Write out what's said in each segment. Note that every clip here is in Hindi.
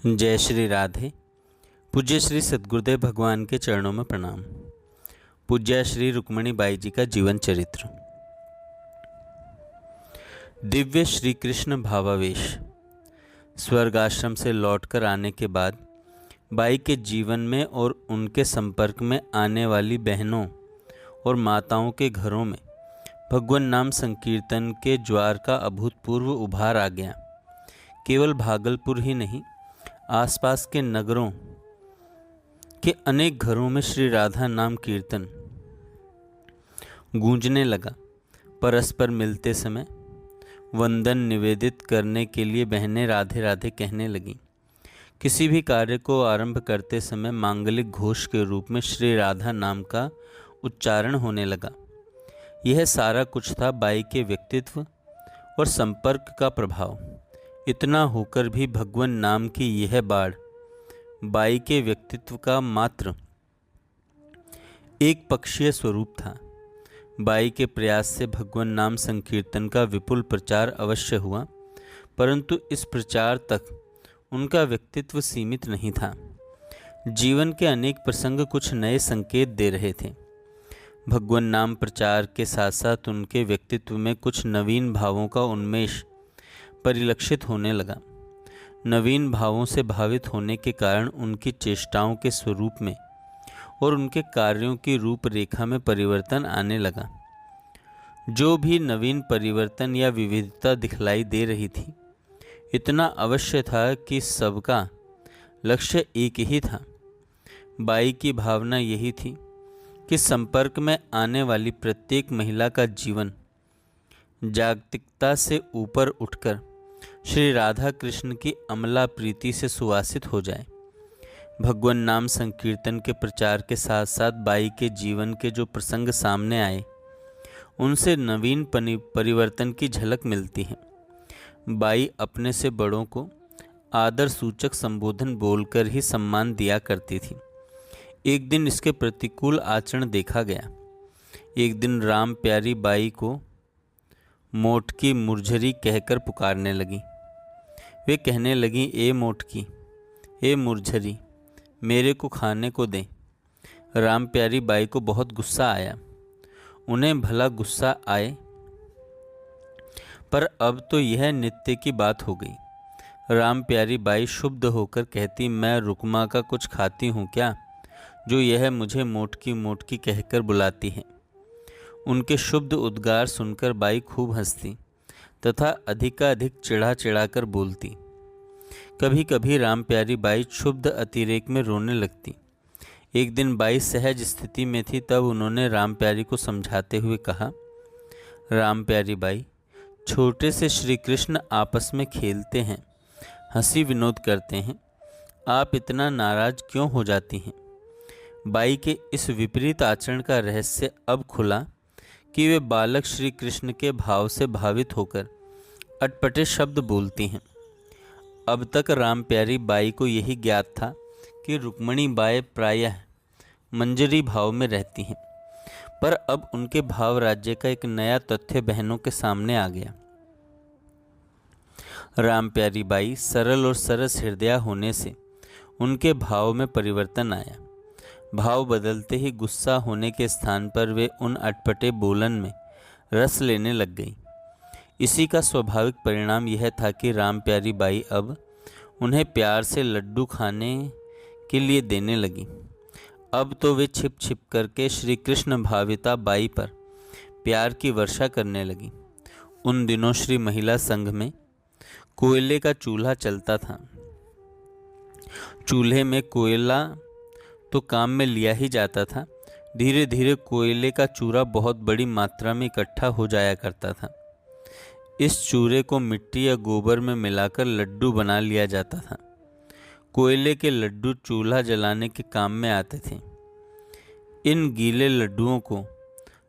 जय श्री राधे। पूज्य श्री सद्गुरुदेव भगवान के चरणों में प्रणाम। पूज्य श्री रुक्मिणी बाई जी का जीवन चरित्र। दिव्य श्री कृष्ण भावावेश। स्वर्गाश्रम से लौटकर आने के बाद बाई के जीवन में और उनके संपर्क में आने वाली बहनों और माताओं के घरों में भगवान नाम संकीर्तन के ज्वार का अभूतपूर्व उभार आ गया। केवल भागलपुर ही नहीं, आसपास के नगरों के अनेक घरों में श्री राधा नाम कीर्तन गूंजने लगा। परस्पर मिलते समय वंदन निवेदित करने के लिए बहनें राधे राधे कहने लगीं। किसी भी कार्य को आरंभ करते समय मांगलिक घोष के रूप में श्री राधा नाम का उच्चारण होने लगा। यह सारा कुछ था बाई के व्यक्तित्व और संपर्क का प्रभाव। इतना होकर भी भगवान नाम की यह बाढ़ बाई के व्यक्तित्व का मात्र एक पक्षीय स्वरूप था। बाई के प्रयास से भगवान नाम संकीर्तन का विपुल प्रचार अवश्य हुआ, परंतु इस प्रचार तक उनका व्यक्तित्व सीमित नहीं था। जीवन के अनेक प्रसंग कुछ नए संकेत दे रहे थे। भगवान नाम प्रचार के साथ साथ उनके व्यक्तित्व में कुछ नवीन भावों का उन्मेष परिलक्षित होने लगा। नवीन भावों से भावित होने के कारण उनकी चेष्टाओं के स्वरूप में और उनके कार्यों की रूपरेखा में परिवर्तन आने लगा। जो भी नवीन परिवर्तन या विविधता दिखलाई दे रही थी, इतना अवश्य था कि सबका लक्ष्य एक ही था। बाई की भावना यही थी कि संपर्क में आने वाली प्रत्येक महिला का जीवन जागतिकता से ऊपर उठकर श्री राधा कृष्ण की अमला प्रीति से सुवासित हो जाए। भगवान नाम संकीर्तन के प्रचार के साथ साथ बाई के जीवन के जो प्रसंग सामने आए, उनसे नवीन परिवर्तन की झलक मिलती है। बाई अपने से बड़ों को आदर सूचक संबोधन बोलकर ही सम्मान दिया करती थी। एक दिन इसके प्रतिकूल आचरण देखा गया। एक दिन राम प्यारी बाई को मोटकी मुरझरी कहकर पुकारने लगी। वे कहने लगी, ए मोटकी, ए मुरझरी, मेरे को खाने को दें। राम प्यारी बाई को बहुत गुस्सा आया। उन्हें भला गुस्सा आए, पर अब तो यह नित्य की बात हो गई। राम प्यारी बाई शुद्ध होकर कहती, मैं रुक्मा का कुछ खाती हूँ क्या, जो यह मुझे मोटकी मोटकी कहकर बुलाती है। उनके शुद्ध उद्गार सुनकर बाई खूब हंसती तथा अधिकाधिक चिढ़ा चिढ़ा कर बोलती। कभी कभी राम प्यारी बाई क्षुब्ध अतिरेक में रोने लगती। एक दिन बाई सहज स्थिति में थी, तब उन्होंने राम प्यारी को समझाते हुए कहा, राम प्यारी बाई, छोटे से श्री कृष्ण आपस में खेलते हैं, हंसी विनोद करते हैं, आप इतना नाराज क्यों हो जाती हैं। बाई के इस विपरीत आचरण का रहस्य अब खुला कि वे बालक श्री कृष्ण के भाव से भावित होकर अटपटे शब्द बोलती हैं। अब तक राम प्यारी बाई को यही ज्ञात था कि रुक्मिणी बाई प्रायः मंजरी भाव में रहती हैं, पर अब उनके भाव राज्य का एक नया तथ्य बहनों के सामने आ गया। राम प्यारी बाई सरल और सरस हृदय होने से उनके भाव में परिवर्तन आया। भाव बदलते ही गुस्सा होने के स्थान पर वे उन अटपटे बोलन में रस लेने लग गई। इसी का स्वाभाविक परिणाम यह था कि राम प्यारी बाई अब उन्हें प्यार से लड्डू खाने के लिए देने लगी। अब तो वे छिप छिप करके श्री कृष्ण भाविता बाई पर प्यार की वर्षा करने लगी। उन दिनों श्री महिला संघ में कोयले का चूल्हा चलता था। चूल्हे में कोयला तो काम में लिया ही जाता था। धीरे धीरे कोयले का चूरा बहुत बड़ी मात्रा में इकट्ठा हो जाया करता था। इस चूरे को मिट्टी या गोबर में मिलाकर लड्डू बना लिया जाता था। कोयले के लड्डू चूल्हा जलाने के काम में आते थे। इन गीले लड्डुओं को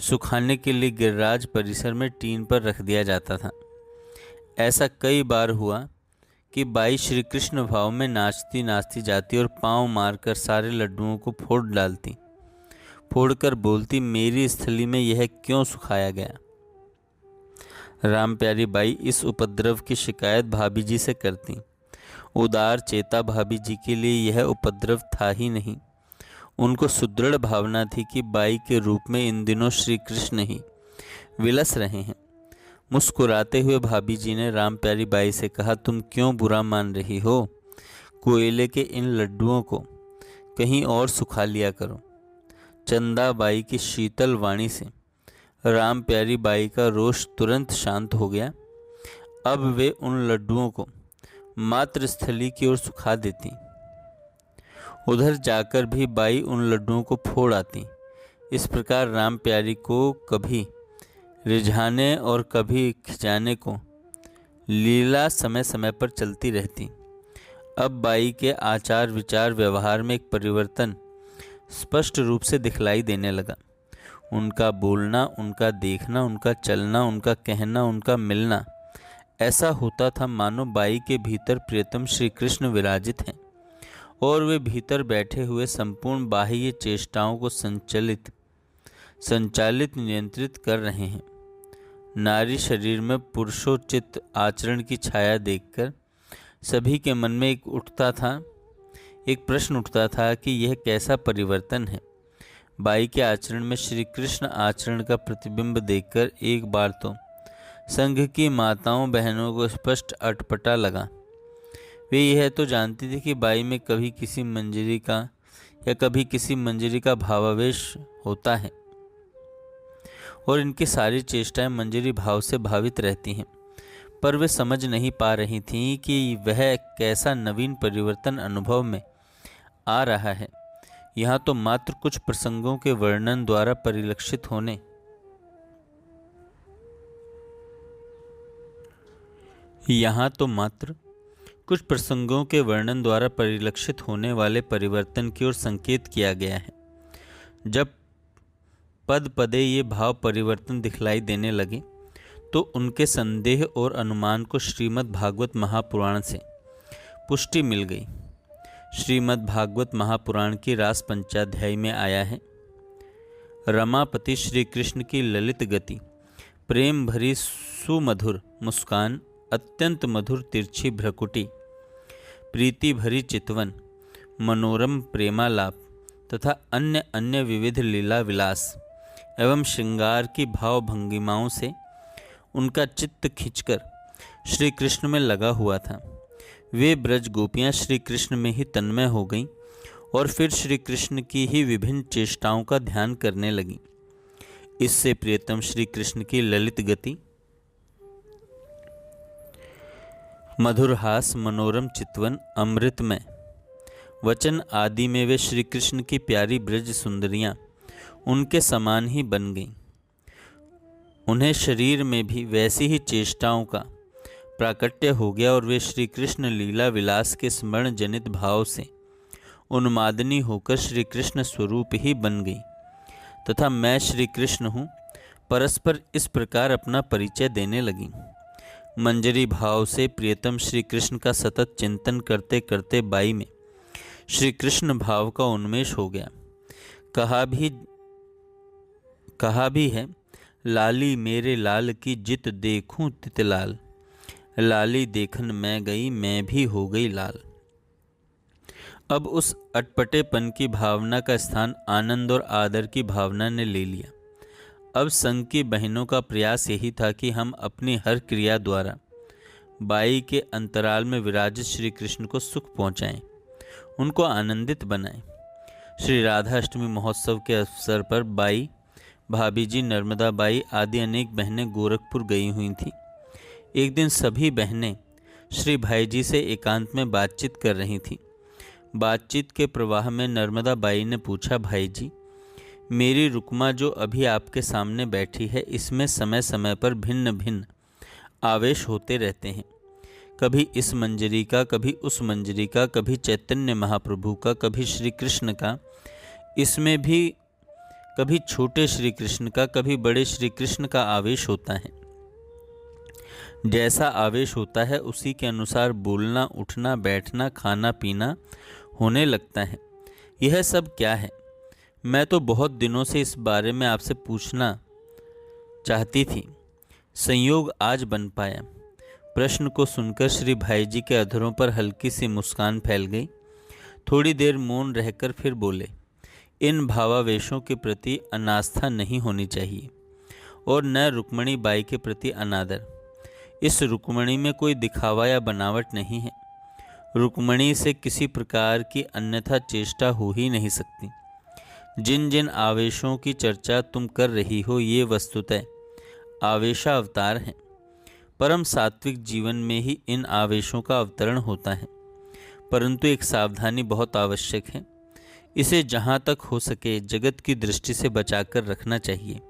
सुखाने के लिए गिरिराज परिसर में टीन पर रख दिया जाता था। ऐसा कई बार हुआ कि बाई श्री कृष्ण भाव में नाचती नाचती जाती और पांव मारकर सारे लड्डुओं को फोड़ डालती। फोड़कर बोलती, मेरी स्थली में यह क्यों सुखाया गया। राम प्यारी बाई इस उपद्रव की शिकायत भाभी जी से करती उदार चेता भाभी जी के लिए यह उपद्रव था ही नहीं। उनको सुदृढ़ भावना थी कि बाई के रूप में इन दिनों श्री कृष्ण ही विलस रहे हैं। मुस्कुराते हुए भाभी जी ने राम प्यारी बाई से कहा, तुम क्यों बुरा मान रही हो? कोयले के इन लड्डुओं को कहीं और सुखा लिया करो। चंदा बाई की शीतल वाणी से राम प्यारी बाई का रोष तुरंत शांत हो गया। अब वे उन लड्डुओं को मातृस्थली की ओर सुखा देती। उधर जाकर भी बाई उन लड्डुओं को फोड़ आती। इस प्रकार राम प्यारी को कभी रिझाने और कभी खिंचाने को लीला समय समय पर चलती रहती। अब बाई के आचार विचार व्यवहार में एक परिवर्तन स्पष्ट रूप से दिखलाई देने लगा। उनका बोलना, उनका देखना, उनका चलना, उनका कहना, उनका मिलना ऐसा होता था मानो बाई के भीतर प्रियतम श्री कृष्ण विराजित हैं और वे भीतर बैठे हुए संपूर्ण बाह्य चेष्टाओं को संचालित नियंत्रित कर रहे हैं। नारी शरीर में पुरुषोचित आचरण की छाया देखकर सभी के मन में एक प्रश्न उठता था कि यह कैसा परिवर्तन है। बाई के आचरण में श्री कृष्ण आचरण का प्रतिबिंब देखकर एक बार तो संघ की माताओं बहनों को स्पष्ट अटपटा लगा। वे यह तो जानती थी कि बाई में कभी किसी मंजरी का भावावेश होता है और इनकी सारी चेष्टाएं मंजरी भाव से भावित रहती हैं, पर वे समझ नहीं पा रही थीं कि वह कैसा नवीन परिवर्तन अनुभव में आ रहा है। यहाँ तो मात्र कुछ प्रसंगों के वर्णन द्वारा परिलक्षित होने वाले परिवर्तन की ओर संकेत किया गया है। जब पद पदे ये भाव परिवर्तन दिखलाई देने लगे तो उनके संदेह और अनुमान को श्रीमद् भागवत महापुराण से पुष्टि मिल गई। श्रीमद् भागवत महापुराण की रास पंचाध्याय में आया है, रमापति श्री कृष्ण की ललित गति, प्रेम भरी सुमधुर मुस्कान, अत्यंत मधुर तिरछी भ्रकुटी, प्रीति भरी चितवन, मनोरम प्रेमालाप तथा अन्य अन्य विविध लीला विलास एवं श्रृंगार की भाव भंगिमाओं से उनका चित्त खींचकर श्री कृष्ण में लगा हुआ था। वे ब्रज गोपियाँ श्री कृष्ण में ही तन्मय हो गईं और फिर श्री कृष्ण की ही विभिन्न चेष्टाओं का ध्यान करने लगीं। इससे प्रियतम श्री कृष्ण की ललित गति, मधुर हास, मनोरम चितवन, अमृतमय वचन आदि में वे श्री कृष्ण की प्यारी ब्रज सुंदरियां उनके समान ही बन गईं। उन्हें शरीर में भी वैसी ही चेष्टाओं का प्राकट्य हो गया और वे श्री कृष्ण लीला विलास के स्मरण जनित भाव से उन्मादनी होकर श्री कृष्ण स्वरूप ही बन गई तथा मैं श्री कृष्ण हूँ परस्पर इस प्रकार अपना परिचय देने लगी। मंजरी भाव से प्रियतम श्री कृष्ण का सतत चिंतन करते करते बाई में श्री कृष्ण भाव का उन्मेष हो गया। कहा भी है, लाली मेरे लाल की जित देखूं तित लाल, लाली देखन मैं गई मैं भी हो गई लाल। अब उस अटपटेपन की भावना का स्थान आनंद और आदर की भावना ने ले लिया। अब संघ की बहनों का प्रयास यही था कि हम अपनी हर क्रिया द्वारा बाई के अंतराल में विराजित श्री कृष्ण को सुख पहुँचाएं, उनको आनंदित बनाएं। श्री राधा अष्टमी महोत्सव के अवसर पर बाई, भाभी जी, नर्मदा बाई आदि अनेक बहनें गोरखपुर गई हुई थीं। एक दिन सभी बहनें श्री भाई जी से एकांत में बातचीत कर रही थीं। बातचीत के प्रवाह में नर्मदा बाई ने पूछा, भाई जी, मेरी रुक्मा जो अभी आपके सामने बैठी है, इसमें समय समय पर भिन्न भिन्न आवेश होते रहते हैं। कभी इस मंजरी का, कभी उस मंजरी का, कभी चैतन्य महाप्रभु का, कभी श्री कृष्ण का, इसमें भी कभी छोटे श्री कृष्ण का, कभी बड़े श्री कृष्ण का आवेश होता है। जैसा आवेश होता है उसी के अनुसार बोलना, उठना, बैठना, खाना पीना होने लगता है। यह सब क्या है? मैं तो बहुत दिनों से इस बारे में आपसे पूछना चाहती थी। संयोग आज बन पाया। प्रश्न को सुनकर श्री भाई जी के अधरों पर हल्की सी मुस्कान फैल गई। थोड़ी देर मौन रहकर फिर बोले, इन भावावेशों के प्रति अनास्था नहीं होनी चाहिए और न रुक्मणी बाई के प्रति अनादर। इस रुक्मणी में कोई दिखावा या बनावट नहीं है। रुक्मणी से किसी प्रकार की अन्यथा चेष्टा हो ही नहीं सकती। जिन जिन आवेशों की चर्चा तुम कर रही हो, ये वस्तुतः आवेशावतार हैं। परम सात्विक जीवन में ही इन आवेशों का अवतरण होता है, परंतु एक सावधानी बहुत आवश्यक है। इसे जहाँ तक हो सके जगत की दृष्टि से बचाकर रखना चाहिए।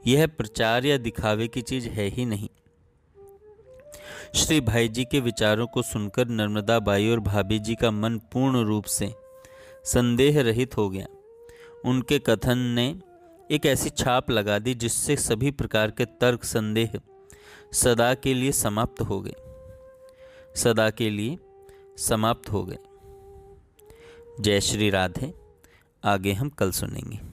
यह प्रचार या दिखावे की चीज़ है ही नहीं। श्री भाई जी के विचारों को सुनकर नर्मदा बाई और भाभी जी का मन पूर्ण रूप से संदेह रहित हो गया। उनके कथन ने एक ऐसी छाप लगा दी जिससे सभी प्रकार के तर्क संदेह सदा के लिए समाप्त हो गए। जय श्री राधे। आगे हम कल सुनेंगे।